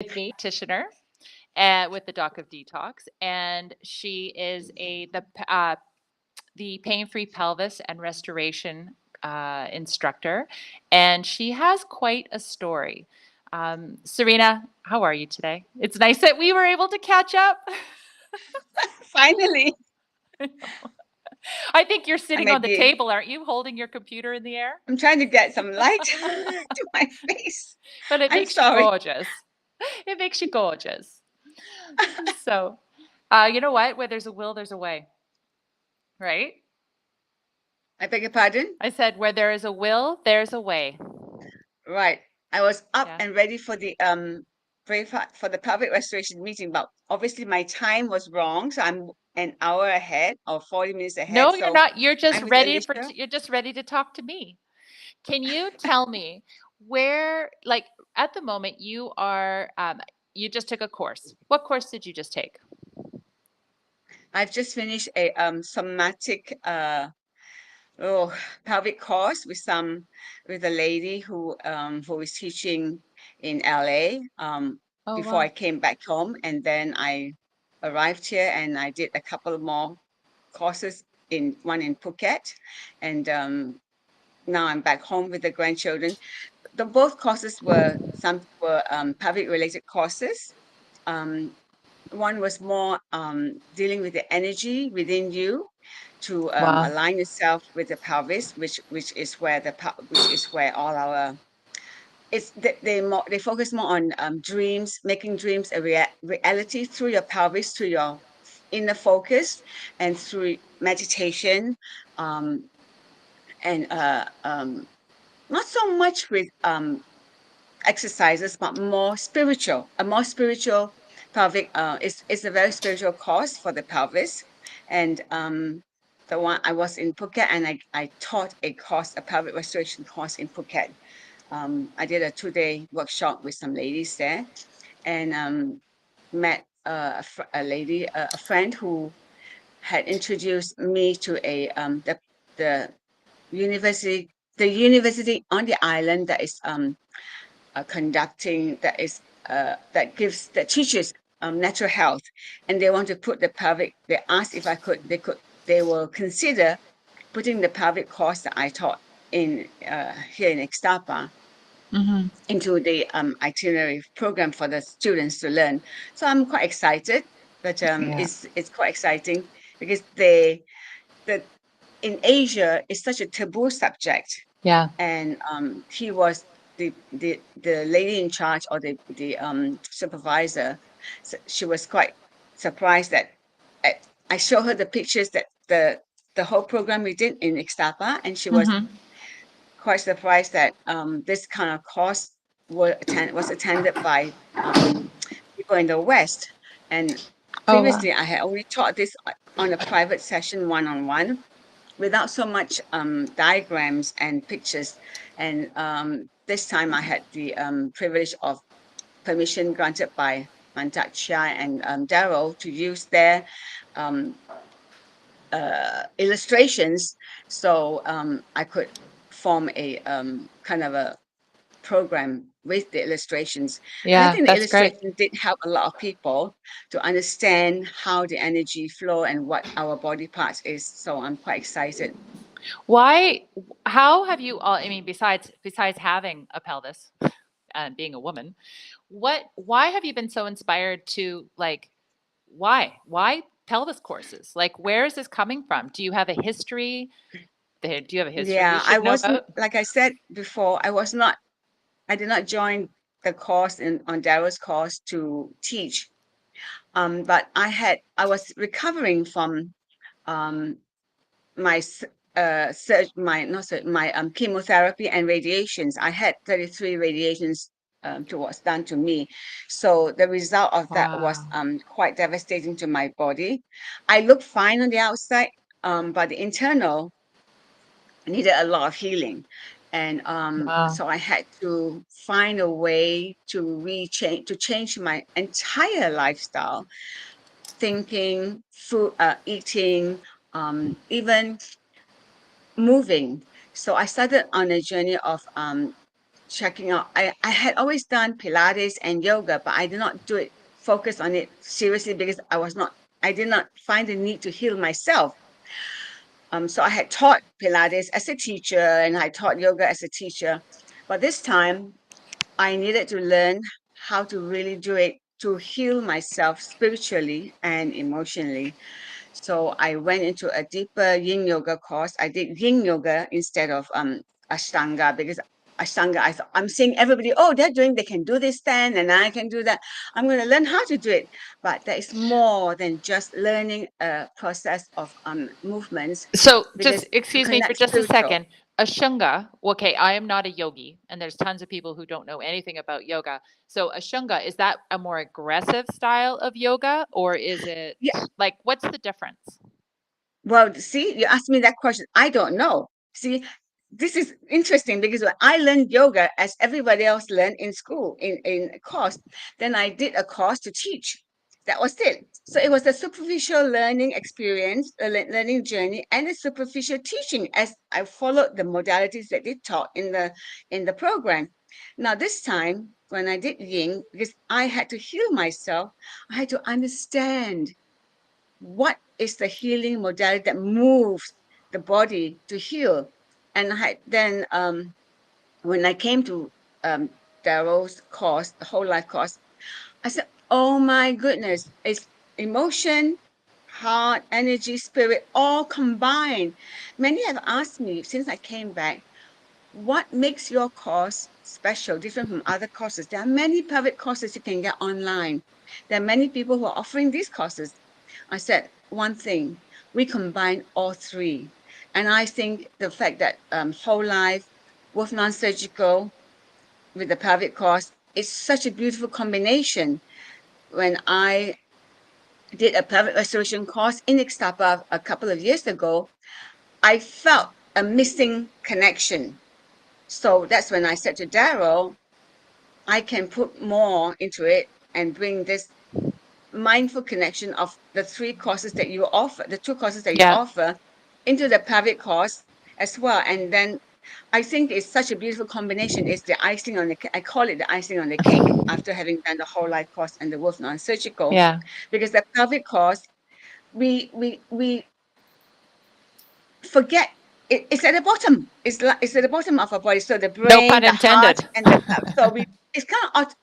with me, practitioner, with the Doc of Detox, and she is the pain-free pelvis and restoration instructor, and she has quite a story. Serena, how are you today? It's nice that we were able to catch up. Finally, I think you're and sitting on the again, table, aren't you, holding your computer in the air? I'm trying to get some light to my face. But it I'm makes you sorry. gorgeous. It makes you gorgeous. So, you know what? Where there's a will, there's a way, right? I beg your pardon? I said, where there is a will, there's a way. Right. I was up Yeah. and ready for for the pelvic restoration meeting, but obviously my time was wrong, so I'm an hour ahead or 40 minutes ahead. No, you're So not. You're just I'm with ready Aleisha. you're just ready to talk to me. Can you tell me where, like, at the moment you are, you just took a course. What course did you just take? I've just finished a somatic oh pelvic course with a lady who is teaching in LA Oh, before I wow. came back home, and then I arrived here and I did a couple more courses in one in Phuket, and now I'm back home with the grandchildren. The both courses were pelvic related courses. Um, One was more dealing with the energy within you to Wow. align yourself with the pelvis, which is where which is where all our they focus more on dreams, making dreams a reality through your pelvis, through your inner focus, and through meditation, um, and not so much with exercises, but a more spiritual pelvic. It's a very spiritual course for the pelvis, and the one I was in Phuket, and I taught a pelvic restoration course in Phuket. I did a 2-day workshop with some ladies there, and met a lady, a friend who had introduced me to the university, the university on the island that is conducting that teaches natural health, and they want to put the pelvic. They asked if they will consider putting the pelvic course that I taught in here in Ixtapa Hmm. into the itinerary program for the students to learn. So I'm quite excited, but Yeah. it's quite exciting because they the in Asia it's such a taboo subject, Yeah. and he was the lady in charge, or the supervisor. So she was quite surprised that I, I showed her the pictures that the whole program we did in Ixtapa, and she was Hmm. quite surprised that this kind of course was attended by people in the West. And Oh, wow. previously, I had only taught this on a private session, one-on-one, without so much diagrams and pictures. And this time, I had the privilege of permission granted by Mantak Shah and Daryl to use their um, illustrations, so I could form a kind of a program with the illustrations. And I Yeah, think the that's great. illustration did help a lot of people to understand how the energy flow and what our body parts is. So I'm quite excited. Why, how have you all, I mean, besides having a pelvis and being a woman, why have you been so inspired to, like, why pelvis courses? Like, where is this coming from? Do you have a history? Do you have a history we Yeah, I should know wasn't, about? like I said before, I did not join the course on Daryl's course to teach. But I was recovering from um, my my not my chemotherapy and radiations. I had 33 radiations done to me, so the result of that was Wow. quite devastating to my body. I looked fine on the outside, but the internal needed a lot of healing. And Wow. so I had to find a way to change my entire lifestyle, thinking, food, eating, even moving. So I started on a journey of checking out. I had always done Pilates and yoga, but I did not do it, focus on it seriously because I did not find the need to heal myself. So I had taught Pilates as a teacher and I taught yoga as a teacher. But this time I needed to learn how to really do it to heal myself spiritually and emotionally. So I went into a deeper yin yoga course. I did yin yoga instead of Ashtanga because Ashtanga, I'm seeing everybody, oh, they can do this then and I can do that. I'm going to learn how to do it. But there is more than just learning a process of movements So because just you excuse me for connect just a spiritual. second. Ashunga, okay, I am not a yogi, and there's tons of people who don't know anything about yoga. So Ashunga, is that a more aggressive style of yoga, or is it Yeah. like what's the difference? Well, see, you asked me that question. I don't know. See, this is interesting because when I learned yoga as everybody else learned in school, in a course, then I did a course to teach. That was it. So it was a superficial learning experience, a learning journey, and a superficial teaching as I followed the modalities that they taught in the program. Now this time, when I did yin, because I had to heal myself, I had to understand what is the healing modality that moves the body to heal. And then when I came to Daryl's course, the whole life course, I said, oh my goodness, it's emotion, heart, energy, spirit, all combined. Many have asked me since I came back, what makes your course special, different from other courses? There are many private courses you can get online. There are many people who are offering these courses. I said one thing, we combine all three. And I think the fact that whole life with non-surgical with the pelvic course is such a beautiful combination. When I did a pelvic restoration course in Ixtapa a couple of years ago, I felt a missing connection. So that's when I said to Daryl, I can put more into it and bring this mindful connection of the three courses that you offer, the two courses that you Yeah. offer, into the pelvic course as well. And then I think it's such a beautiful combination. It's the icing on the I call it the icing on the cake after having done the whole life course and the wolf non-surgical, Yeah. because the pelvic course we forget it's at the bottom. It's at the bottom of our body. So the No brain, pun the heart, intended. and the so we it's kind of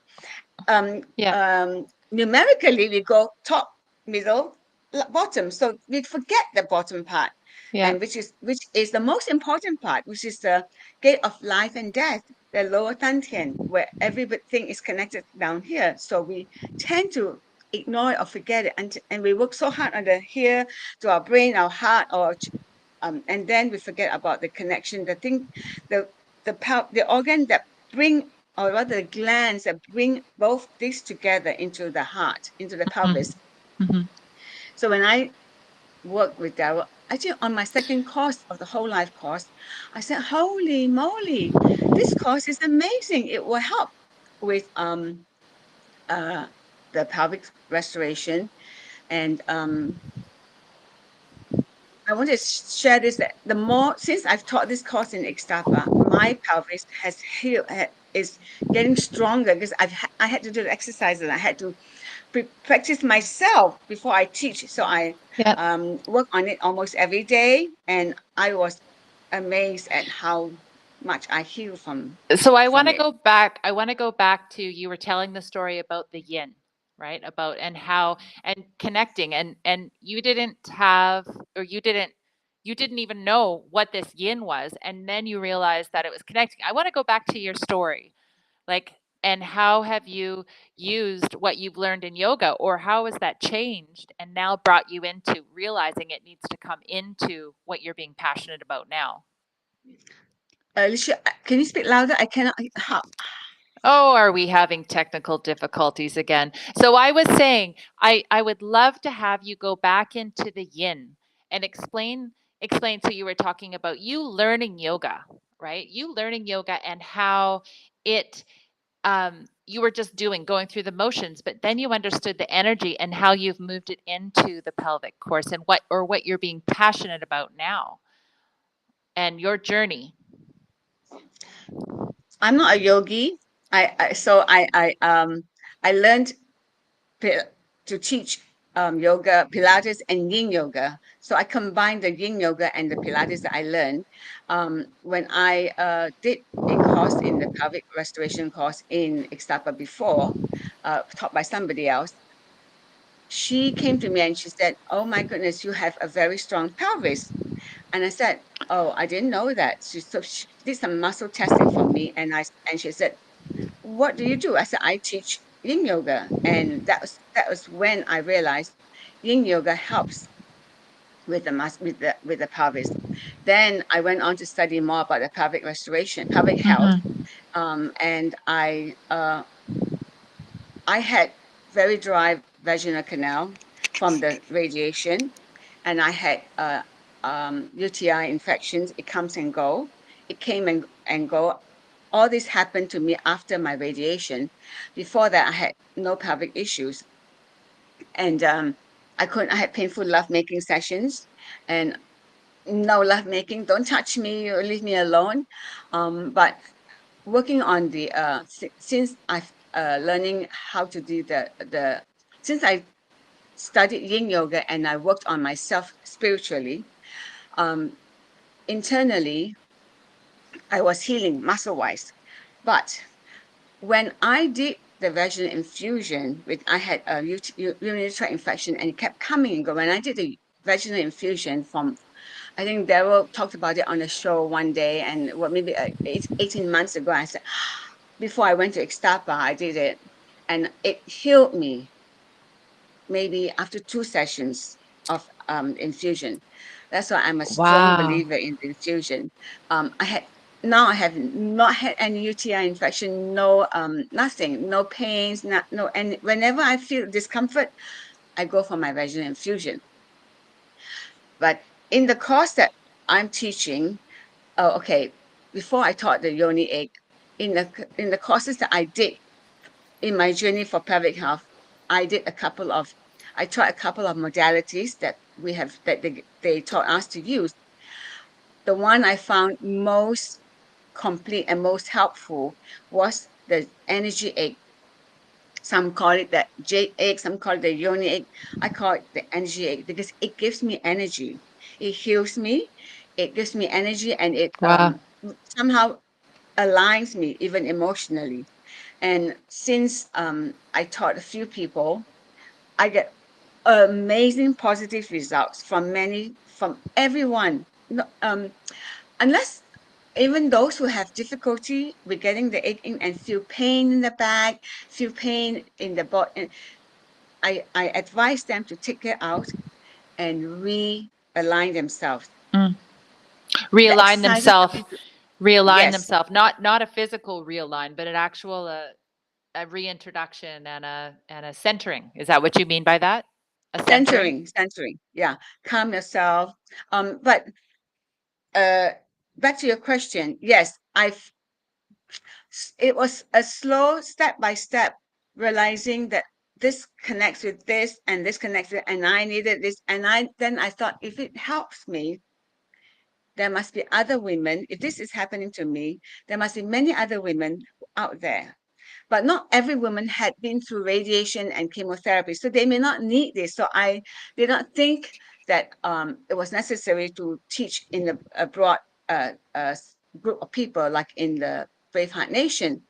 um, Yeah. numerically we go top, middle, bottom. So we forget the bottom part, Yeah. and which is the most important part, which is the gate of life and death, the lower dantian, where everything is connected down here. So we tend to ignore it or forget it, and we work so hard on the here to our brain, our heart, or and then we forget about the connection, the thing, the the organ that bring, or rather the glands that bring both these together into the heart, into the pelvis. Mm-hmm. So when I worked with Daryl, actually on my second course of the whole life course, I said, holy moly, this course is amazing. It will help with uh the pelvic restoration. And I want to share this, that the more, since I've taught this course in Ixtapa, my pelvis has healed, is getting stronger because I had to do the exercises and I had to practice myself before I teach. So I Yeah. work on it almost every day, and I was amazed at how much I heal So I want from to it. go back. I want to go back to you were telling the story about the yin, right? About and how and connecting and you didn't have or you didn't even know what this yin was and then you realized that it was connecting. I want to go back to your story. Like and how have you used what you've learned in yoga or how has that changed and now brought you into realizing it needs to come into what you're being passionate about now? Alicia, can you speak louder? I cannot. How? Oh, are we having technical difficulties again? So I was saying, I would love to have you go back into the yin and explain. So you were talking about you learning yoga, right? You learning yoga and how it you were just going through the motions, but then you understood the energy and how you've moved it into the pelvic course and what you're being passionate about now and your journey. I'm not a yogi. I learned pi- to teach yoga, Pilates, and Yin yoga. So I combined the Yin yoga and the Pilates that I learned when I did a course in the pelvic restoration course in Ixtapa before, taught by somebody else. She came to me and she said, "Oh my goodness, you have a very strong pelvis." And I said, "Oh, I didn't know that." She did some muscle testing for me, and she said, "What do you do?" I said, "I teach Yin yoga," and that was when I realized Yin yoga helps with the pelvis. Then I went on to study more about the pelvic restoration, pelvic health, Mm-hmm. and I had very dry vaginal canal from the radiation, and I had UTI infections. It comes and go. It came and go. All this happened to me after my radiation. Before that, I had no pelvic issues, and I couldn't. I had painful lovemaking sessions, and no lovemaking. Don't touch me or leave me alone. But working on the since I've learning how to do the since I studied Yin yoga and I worked on myself spiritually. Um, Internally, I was healing muscle wise, but when I did the vaginal infusion, with I had a urinary tract infection and it kept coming and going. When I did the vaginal infusion from, I think Daryl talked about it on a show one day, and what maybe 18 months ago, I said, before I went to Ixtapa, I did it, and it healed me maybe after 2 sessions of infusion. That's why I'm a strong Wow. believer in the infusion. I had Now I have not had any UTI infection, no nothing, no pains, not no, and whenever I feel discomfort, I go for my vaginal infusion. But in the course that I'm teaching, oh, okay, before I taught the yoni egg, in the courses that I did in my journey for pelvic health, I did a couple of, I tried a couple of modalities that we have that they taught us to use. The one I found most complete and most helpful was the energy egg. Some call it the jade egg, some call it the yoni egg. I call it the energy egg because it gives me energy. It heals me. It gives me energy, and it Wow. somehow aligns me even emotionally. And since I taught a few people, I get amazing positive results from everyone. No, unless even those who have difficulty with getting the egg in and feel pain in the back, feel pain in the body, I advise them to take it out and realign themselves. Mm. The Realign exercises that themselves. we do, Realign yes, themselves. Not a physical realign, but an actual a reintroduction and a centering. Is that what you mean by that? A centering? centering, yeah, calm yourself. But uh, back to your question, yes, it was a slow step by step realizing that this connects with this and this connects with, and I needed this, and I thought, if it helps me, there must be other women. If this is happening to me, there must be many other women out there. But not every woman had been through radiation and chemotherapy, so they may not need this. So I did not think that it was necessary to teach in a broad group of people like in the Braveheart Nation.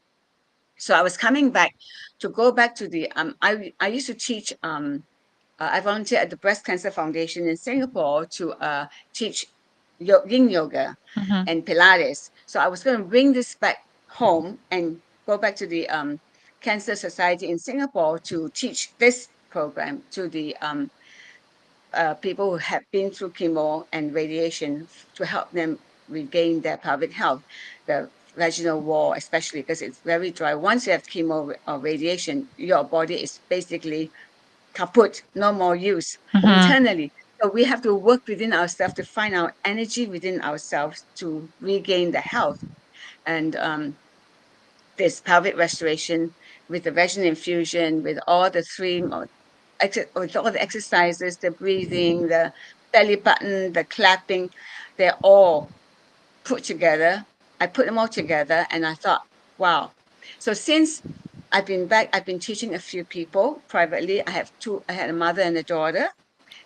So I was coming back to go back to the I used to teach I volunteered at the Breast Cancer Foundation in Singapore to teach Yin yoga Mm-hmm. and Pilates. So I was going to bring this back home and go back to the Cancer Society in Singapore to teach this program to the people who have been through chemo and radiation to help them regain their pelvic health, the vaginal wall, especially because it's very dry. Once you have chemo or radiation, your body is basically kaput, no more use Mm-hmm. internally. So we have to work within ourselves to find our energy within ourselves to regain the health. And this pelvic restoration with the vaginal infusion, with all the with all the exercises, the breathing, the belly button, the clapping, they're all put together. I put them all together and I thought, Wow. So since I've been back, I've been teaching a few people privately. I had a mother and a daughter,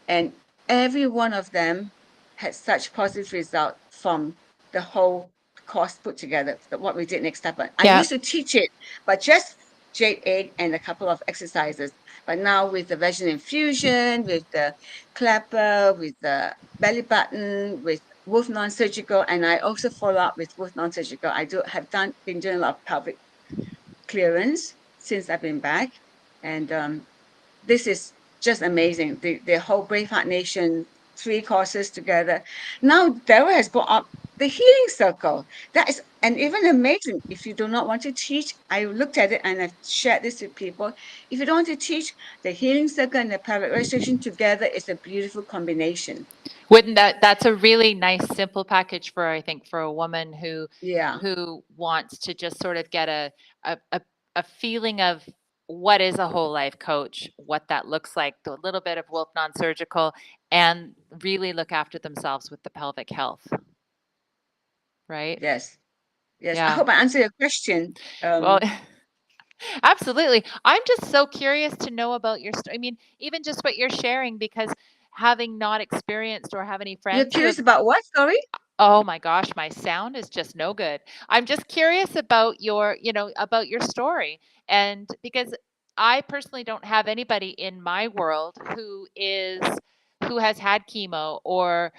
and every one of them had such positive result from the whole course put together, what we did next time. I Yeah. used to teach it, but just jade egg and a couple of exercises. But now with the vaginal infusion, with the clapper, with the belly button, with Wolf non-surgical, and I also follow up with Wolf non-surgical. Been doing a lot of pelvic clearance since I've been back, and this is just amazing. The whole Braveheart Nation, 3 courses together. Now Daryl has brought up the healing circle. That is, and even amazing. If you do not want to teach, I looked at it and I've shared this with people. If you don't want to teach, the healing circle and the pelvic restoration together is a beautiful combination. Wouldn't that's a really nice simple package for, I think, for a woman Yeah. who wants to just sort of get a a, a feeling of what is a whole life coach, what that looks like, a little bit of Wolf non-surgical, and really look after themselves with the pelvic health, right? Yes. Yes. I Yeah. hope I answered your question. Well, absolutely. I'm just so curious to know about your story. I mean, even just what you're sharing, because having not experienced or have any You're friends who curious have. about what? Sorry? Oh my gosh, my sound is just no good. I'm just curious about about your story. And because I personally don't have anybody in my world who has had chemo or,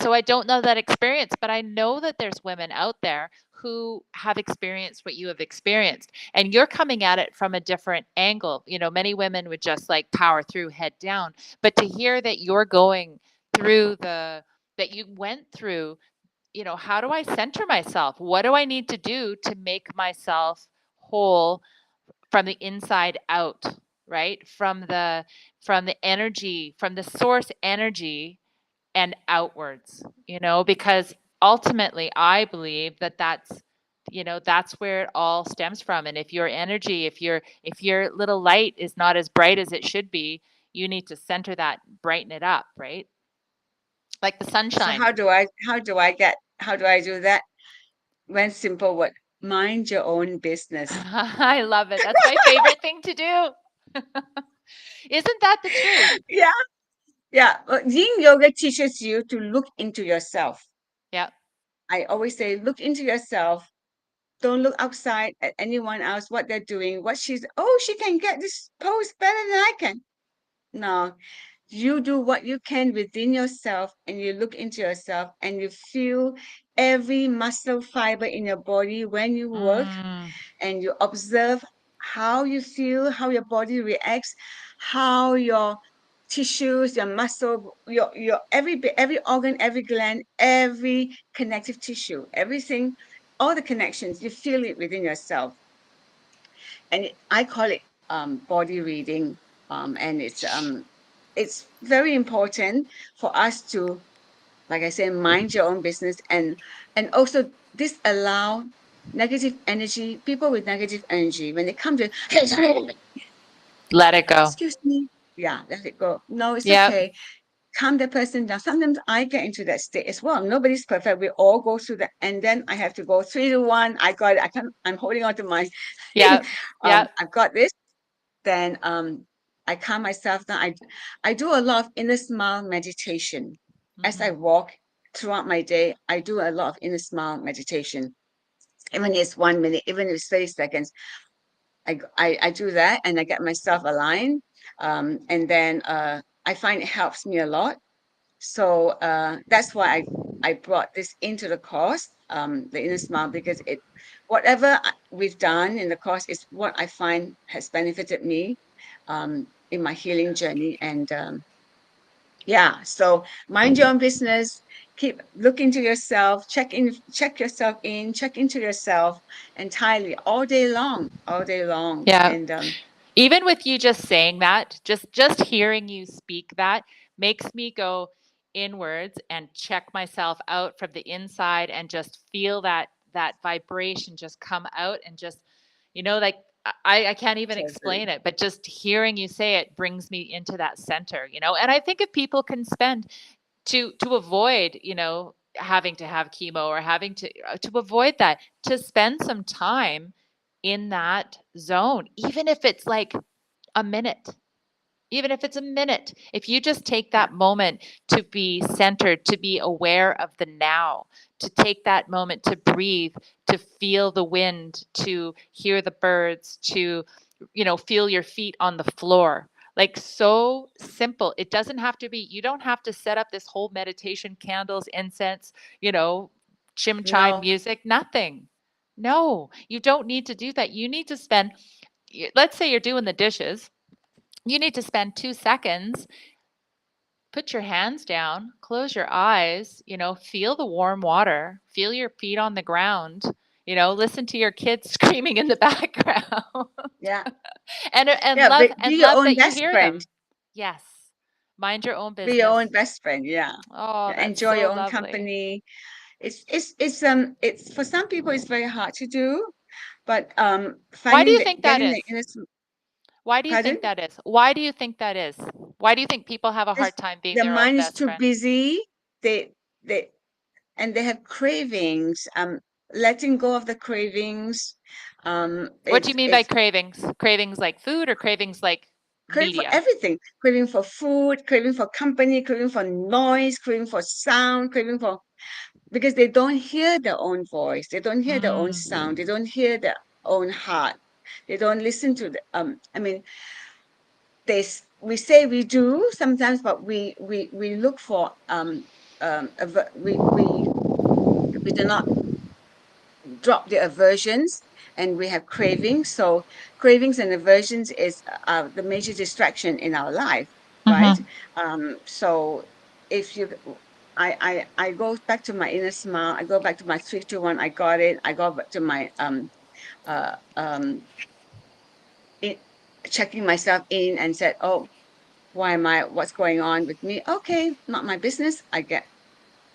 so I don't know that experience, but I know that there's women out there who have experienced what you have experienced. And you're coming at it from a different angle. Many women would just like power through head down, but to hear that you're going through that you went through, how do I center myself? What do I need to do to make myself whole from the inside out, right? From the energy, from the source energy and outwards, because ultimately I believe that that's where it all stems from. And if your energy, if your little light is not as bright as it should be, you need to center that, brighten it up, right? Like the So sunshine. how do I do that? One simple word: mind your own business. I love it. That's my favorite thing to do. Isn't that the truth? Yeah, yeah. Yin yoga teaches you to look into yourself. Yeah. I always say, look into yourself. Don't look outside at anyone else, what they're doing, she can get this pose better than I can. No, you do what you can within yourself and you look into yourself and you feel every muscle fiber in your body when you work, Mm, and you observe how you feel, how your body reacts, how your tissues, your muscle, your every organ, every gland, every connective tissue, everything, all the connections, you feel it within yourself. And I call it body reading. And it's very important for us to, like I said, mind your own business, and also disallow negative energy. People with negative energy, when they come to, let it go. excuse me, yeah, let it go. No, it's Yep. okay. Calm the person down. Sometimes I get into that state as well. Nobody's perfect. We all go through that, and then I have to go 3 to 1. I got it. I can't. I'm holding on to my thing. Yep. Yep. I've got this. Then I calm myself down. I do a lot of inner smile meditation as I Hmm. walk throughout my day. I do a lot of inner smile meditation, even if it's 1 minute, even if it's 30 seconds. I do that and I get myself aligned, and then I find it helps me a lot. So that's why I brought this into the course, the inner smile, because whatever we've done in the course is what I find has benefited me in my healing journey. And yeah, so mind your own business. Keep looking to yourself. Check yourself in. Check into yourself entirely all day long. Yeah. And Even with you just saying that, just hearing you speak that makes me go inwards and check myself out from the inside and just feel that vibration just come out and just, like I can't even totally. explain it, but just hearing you say it brings me into that center. And I think if people can spend to avoid, having to have chemo or having to avoid that, to spend some time in that zone, even if it's like a minute. Even if it's a minute, if you just take Yeah. that moment to be centered, to be aware of the now, to take that moment to breathe, to feel the wind, to hear the birds, to, feel your feet on the floor. Like, so simple. It doesn't have to be, you don't have to set up this whole meditation, candles, incense, chim chime No, music, nothing. No, you don't need to do that. You need to spend, let's say you're doing the dishes, you need to spend 2 seconds, put your hands down, close your eyes, feel the warm water, feel your feet on the ground, listen to your kids screaming in the background. yeah, and yeah. love But be and your love own that you best hear friend. them. Yes. Mind your own Be your business. own best friend. Yeah. Oh, Yeah, that's enjoy so your own lovely. company. It's for some people it's very hard to do, but Why do finding you the think that getting the is? inner Why do you pardon. think that is? Why do you think that is? Why do you think people have a This hard time being the their own mind is best too friend? busy. They and they have cravings. Letting go of the cravings. What do you mean by It's cravings? Cravings like food or cravings like craving for media? everything. Craving for food, craving for company, craving for noise, craving for sound, craving for because they don't hear their own voice, they don't hear their own sound, they Mm. don't hear their own heart, they don't listen to the I mean we say we do sometimes, but we look for we do not drop the aversions, and we have cravings. So cravings and aversions is the major distraction in our life, right? Mhm. So if you I go back to my inner smile, I go back to my 3 2 1, I got it, I go back to my uh um in, checking myself in and said, oh, why am I, what's going on with me? Okay, not my business. I get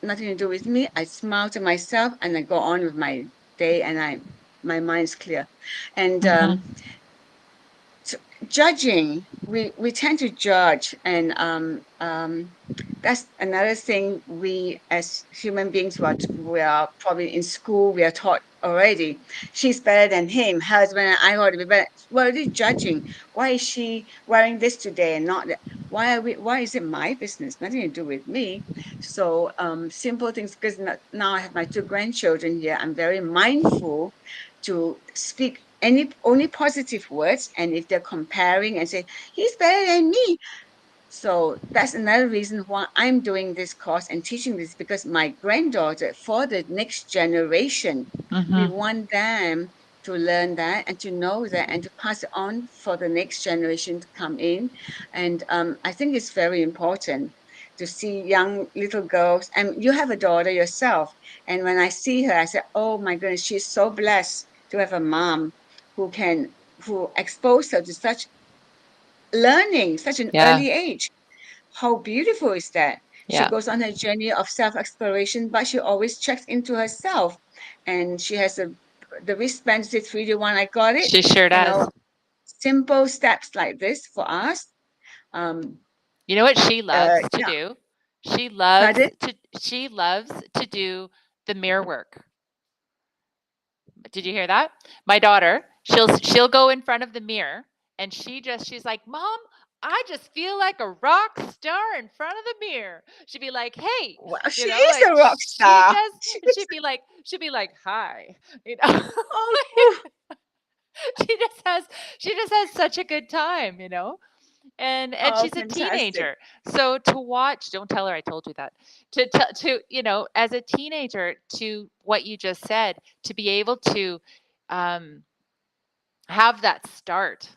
nothing to do with me. I smile to myself and I go on with my day, and my mind's clear. And Mhm. so judging, we tend to judge, and that's another thing. We as human beings, we are probably in school, we are taught already, she's better than him, husband, and I ought to be better. Well, are judging? Why is she wearing this today and not that? Why is it my business, nothing to do with me? So simple things, because now I have my 2 grandchildren here, I'm very mindful to speak only positive words. And if they're comparing and say he's better than me, so that's another reason why I'm doing this course and teaching this, because my granddaughter, for the next generation, we Mhm. want them to learn that and to know that and to pass it on for the next generation to come in. And I think it's very important to see young little girls. And you have a daughter yourself. And when I see her, I say, oh my goodness, she's so blessed to have a mom who can, who exposed her to such learning, such an Yeah. early age. How beautiful is that? She Yeah. goes on her journey of self-exploration, but she always checks into herself. And she has the wristband to say 3 2 1, I got it. She sure You does. know, simple steps like this for us. Um, You know what she loves to yeah, do? She loves pardon? to she loves to do the mirror work. Did you hear that? My daughter, she'll go in front of the mirror and she's like, "Mom, I just feel like a rock star in front of the mirror." She'd be like, "Hey," Well, she is a rock she star. just She is, she'd be like, "Hi." You know? oh, she just has she just has such a good time, and oh, she's a fantastic. teenager, so to watch, don't tell her I told you that, to as a teenager, to what you just said, to be able to um have that start,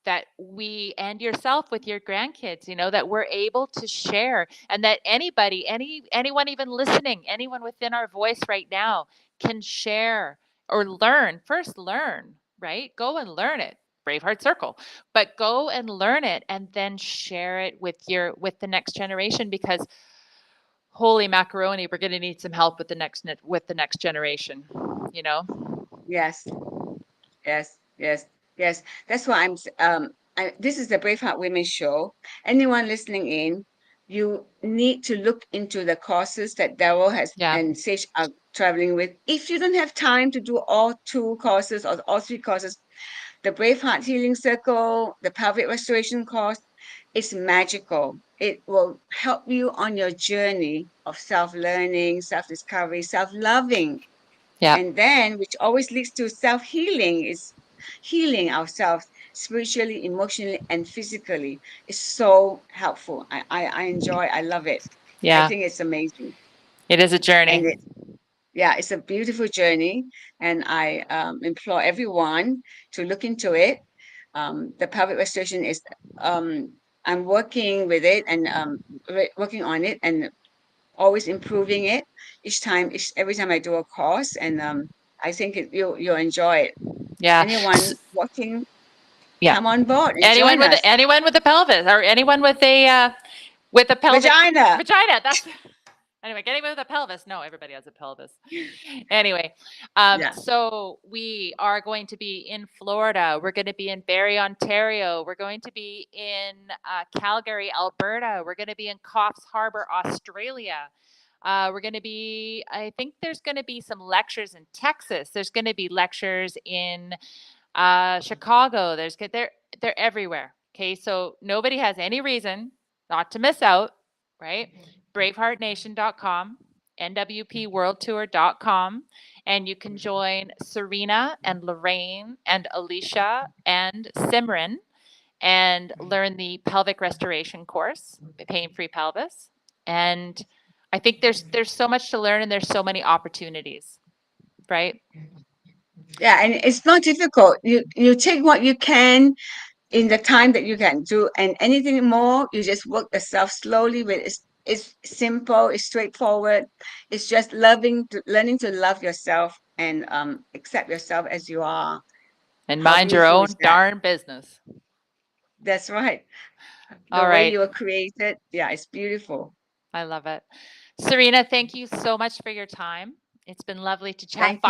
that we, and yourself with your grandkids, that we're able to share, and that anyone even listening, anyone within our voice right now can share or learn. First learn, right? Go and learn it. Braveheart Circle. But go and learn it and then share it with the next generation, because holy macaroni, we're going to need some help with the next generation, you know? Yes, yes, yes, yes. That's why this is the Braveheart Women Show. Anyone listening in, you need to look into the courses that Daryl has Yeah. and Sage are traveling with. If you don't have time to do all 2 courses or all 3 courses, the Brave Heart Healing Circle, the Pelvic Restoration course, is magical. It will help you on your journey of self-learning, self-discovery, self-loving. Yeah. And then, which always leads to self-healing, is healing ourselves spiritually, emotionally, and physically. Is so helpful. I enjoy, I love it. I Yeah. think it's amazing. It is a And journey. yeah, it's a beautiful journey. And I implore everyone to look into it. The pelvic restoration is, I'm working with it and working on it and always improving it every time I do a course. And I think you'll enjoy it. Yeah. Anyone watching, Yeah. come on board and Anyone join with us. anyone with a pelvis or anyone with a pelvic Vagina. vagina. That's anyway. Anyone with a pelvis. No, everybody has a pelvis. Anyway, Yeah. so we are going to be in Florida. We're going to be in Barrie, Ontario. We're going to be in Calgary, Alberta. We're going to be in Coffs Harbour, Australia. We're going to be, I think there's going to be some lectures in Texas. There's going to be lectures in Chicago. They're everywhere. Okay, so nobody has any reason not to miss out, right? Braveheartnation.com, nwpworldtour.com, and you can join Serena and Lorraine and Aleisha and Simran and learn the pelvic restoration course, pain-free pelvis. And I think there's so much to learn and there's so many opportunities, right? Yeah, and it's not difficult. You take what you can in the time that you can do, and anything more, you just work yourself slowly with. It's simple, it's straightforward. It's just learning to love yourself and accept yourself as you are. And How mind your beautiful own is that? darn business. That's right. The All way right. you were created, yeah, it's beautiful. I love it. Serena, thank you so much for your time. It's been lovely to chat. Thank you.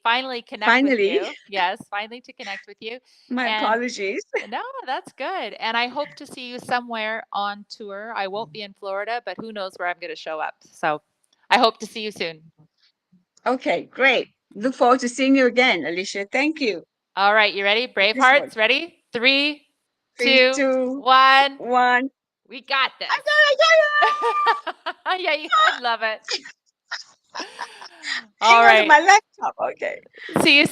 Finally connect with Finally, you. Yes, finally to connect with you. my And apologies. no, that's good. And I hope to see you somewhere on tour. I won't be in Florida, but who knows where I'm going to show up. So I hope to see you soon. Okay, great. Look forward to seeing you again, Aleisha. Thank you. All right, you ready? This one. Bravehearts, ready? Three, Three, two, two, one. one. We got this. I got Yeah, I love it. Hang All on to right. my laptop. Okay. See you soon.